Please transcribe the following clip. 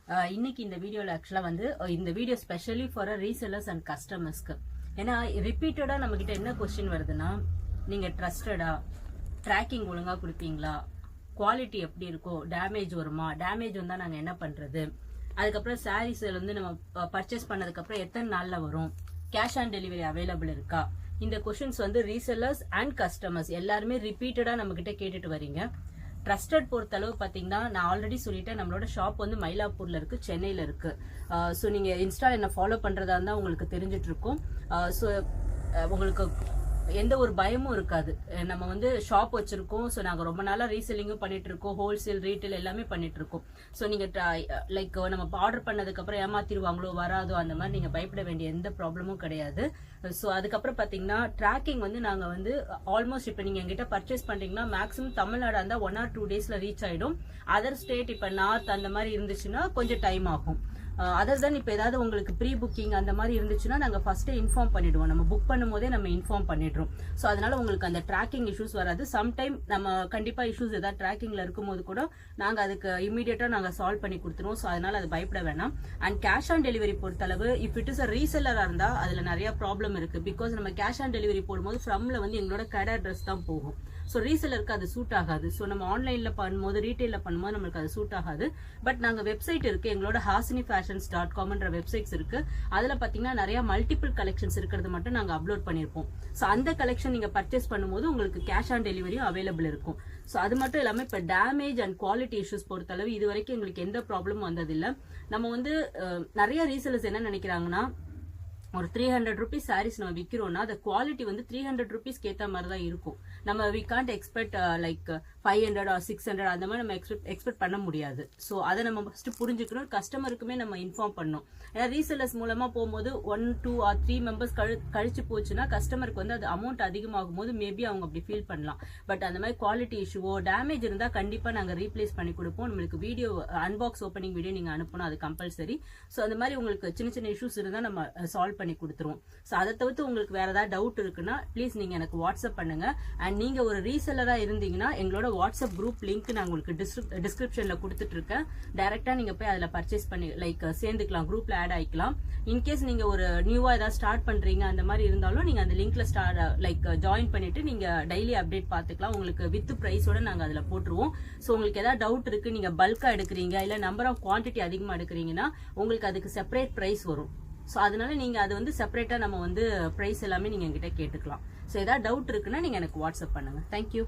இன்னைக்கு இந்த வீடியோல ஆக்சுவலா வந்து இந்த video specially for resellers and கஸ்டமர்ஸ்க்கு. ஏன்னா ரிப்பீட்டடா நம்ம கிட்ட என்ன கொஸ்டின் வருதுன்னா, நீங்க ட்ரஸ்டடா, ட்ராக்கிங் ஒழுங்கா கொடுப்பீங்களா, குவாலிட்டி எப்படி இருக்கும், டேமேஜ் வருமா, டேமேஜ் வந்தா நாங்க என்ன பண்றது, அதுக்கப்புறம் சாரீஸ் வந்து நம்ம பர்ச்சேஸ் பண்ணதுக்கு அப்புறம் எத்தனை நாள்ல வரும், கேஷ் ஆன் டெலிவரி அவைலபிள் இருக்கா. இந்த கொஸ்டின்ஸ் வந்து ரீசெல்லர்ஸ் அண்ட் கஸ்டமர்ஸ் எல்லாருமே ரிப்பீட்டடா நம்ம கிட்ட கேட்டுட்டு வரீங்க. ட்ரஸ்டட் பொறுத்த அளவு பாத்தீங்கன்னா, நான் ஆல்ரெடி சொல்லிட்டேன், நம்மளோட ஷாப் வந்து மயிலாப்பூர்ல இருக்கு, சென்னையில இருக்கு. ஸோ நீங்க இன்ஸ்டால என்ன ஃபாலோ பண்றதா இருந்தா உங்களுக்கு தெரிஞ்சிட்டு இருக்கும். ஸோ உங்களுக்கு எந்த ஒரு பயமும் இருக்காது. நம்ம வந்து ஷாப் வச்சிருக்கோம். ஸோ நாங்கள் ரொம்ப நாளாக ரீசெல்லிங்கும் பண்ணிட்டு இருக்கோம், ஹோல்சேல் ரீட்டைல் எல்லாமே பண்ணிட்டு இருக்கோம். ஸோ நீங்க லைக் நம்ம ஆர்டர் பண்ணதுக்கு அப்புறம் ஏமாத்திடுவாங்களோ வராதோ அந்த மாதிரி நீங்க பயப்பட வேண்டிய எந்த ப்ராப்ளமும் கிடையாது. ஸோ அதுக்கப்புறம் பாத்தீங்கன்னா ட்ராக்கிங் வந்து நாங்க வந்து ஆல்மோஸ்ட் இப்போ நீங்க எங்கிட்ட பர்ச்சேஸ் பண்றீங்கன்னா மேக்ஸிமம் தமிழ்நாடு இருந்தா 1 or 2 daysல ரீச் ஆயிடும். அதர் ஸ்டேட் இப்ப நார்த் அந்த மாதிரி இருந்துச்சுன்னா கொஞ்சம் டைம் ஆகும். அதர் தான் இப்போ ஏதாவது உங்களுக்கு ப்ரீ புக்கிங் அந்த மாதிரி இருந்துச்சுன்னா நாங்கள் ஃபர்ஸ்ட் இன்ஃபார்ம் பண்ணிடுவோம். நம்ம புக் பண்ணும் போதே நம்ம இன்ஃபார்ம் பண்ணிடுறோம். ஸோ அதனால உங்களுக்கு அந்த ட்ராக்கிங் இஷ்யூஸ் வராது. சம்டைம் நம்ம கண்டிப்பா இஷ்யூஸ் ஏதாவது ட்ராக்கிங்ல இருக்கும்போது கூட நாங்கள் அதுக்கு இமீடியட்டா நாங்கள் சால்வ் பண்ணி கொடுத்துருவோம். ஸோ அதனால அது பயப்பட வேணாம். அண்ட் கேஷ் ஆன் டெலிவரி பொறுத்தளவு இஃப் இட் இஸ் அ ரீசெல்லரா இருந்தா அதுல நிறைய ப்ராப்ளம் இருக்கு. பிகாஸ் நம்ம கேஷ் ஆன் டெலிவரி போடும்போது ஃப்ரம்ல வந்து எங்களோட கடை அட்ரஸ் தான் போகும். ஸோ ரீசெல்லருக்கு அது சூட் ஆகாது. ஸோ நம்ம ஆன்லைன்ல பண்ணும்போது ரீட்டைல பண்ணும்போது நம்மளுக்கு அது சூட் ஆகாது. பட் நாங்க வெப்சைட் இருக்கு, எங்களோட hasini.com வெப்சைட்ஸ் இருக்கு. அதுல பாத்தீங்கன்னா நிறைய மல்டிபிள் கலெக்ஷன்ஸ் இருக்கிறது மட்டும் நாங்க அப்லோட் பண்ணிருப்போம். ஸோ அந்த கலெக்ஷன் நீங்க பர்ச்சேஸ் பண்ணும்போது உங்களுக்கு கேஷ் ஆன் டெலிவரியும் அவைலபிள் இருக்கும். ஸோ அது மட்டும் இல்லாம இப்ப டேமேஜ் அண்ட் குவாலிட்டி இஷ்யூஸ் பொறுத்தளவு இது வரைக்கும் எங்களுக்கு எந்த ப்ராப்ளமும் வந்ததில்லை. நம்ம வந்து நிறைய ரீசெல்லர்ஸ் என்ன நினைக்கிறாங்கன்னா, ஒரு 300 rupees சாரீஸ் நம்ம விற்கிறோம்னா அந்த குவாலிட்டி வந்து 300 rupeesக்கு ஏற்ற மாதிரி தான் இருக்கும். நம்ம we can't expect like 500 or 600 அந்த மாதிரி நம்ம எக்ஸ்பெக்ட் பண்ண முடியாது. ஸோ அதை நம்ம ஃபர்ஸ்ட் புரிஞ்சுக்கணும். கஸ்டமருக்குமே நம்ம இன்ஃபார்ம் பண்ணணும். ஏன்னா ரீசெல்லர்ஸ் மூலமா போகும்போது 1, 2 or 3 members கழிச்சு போச்சுன்னா கஸ்டமருக்கு வந்து அது அமௌண்ட் அதிகமாகும் போது மேபி அவங்க அப்படி ஃபீல் பண்ணலாம். பட் அந்த மாதிரி குவாலிட்டி இஷ்யூவோ டேமேஜ் இருந்தா கண்டிப்பா நாங்க ரீப்ளேஸ் பண்ணி கொடுப்போம். நம்மளுக்கு வீடியோ அன்பாக்ஸ் ஓப்பனிங் வீடியோ நீங்க அனுப்பணும், அது கம்பல்சரி. ஸோ அந்த மாதிரி உங்களுக்கு சின்ன சின்ன இஷ்யூஸ் இருந்தா நம்ம சால்வ் பண்ணி கொடுத்துருவோம். ஸோ அதை தவிர்த்து உங்களுக்கு வேற ஏதாவது டவுட் இருக்குன்னா ப்ளீஸ் நீங்க எனக்கு வாட்ஸ்அப் பண்ணுங்க. அண்ட் நீங்க ஒரு ரீசெல்லரா இருந்தீங்கன்னா எங்களோட வாட்ஸ்அப் குரூப் லிங்க் நான் உங்களுக்கு டிஸ்கிரிப்ஷன்ல கொடுத்துட்டு இருக்கேன். டைரக்டா நீங்க போய் அதுல பர்ச்சேஸ் பண்ணி லைக் சேர்ந்துக்கலாம், குரூப்ல ஆட் ஆயிக்கலாம். இன்கேஸ் நீங்க ஒரு நியூவா ஏதாவது ஸ்டார்ட் பண்றீங்க அந்த மாதிரி இருந்தாலும் நீங்க அந்த லிங்க்ல லைக் ஜாயின் பண்ணிட்டு நீங்க டெய்லி அப்டேட் பாத்துக்கலாம். உங்களுக்கு வித் பிரைஸோட நாங்க அதுல போட்டுருவோம். ஸோ உங்களுக்கு ஏதாவது டவுட் இருக்கு, நீங்க பல்கா எடுக்கிறீங்க இல்ல நம்பர் ஆஃப் குவான்டிட்டி அதிகமா எடுக்கிறீங்கன்னா உங்களுக்கு அதுக்கு செப்பரேட் பிரைஸ் வரும். ஸோ அதனால நீங்க அது வந்து செப்பரேட்டா நம்ம வந்து பிரைஸ் எல்லாமே நீங்க என்கிட்ட கேட்டுக்கலாம். ஸோ ஏதாவது டவுட் இருக்குன்னா நீங்க எனக்கு வாட்ஸ்அப் பண்ணுங்க. தேங்க்யூ.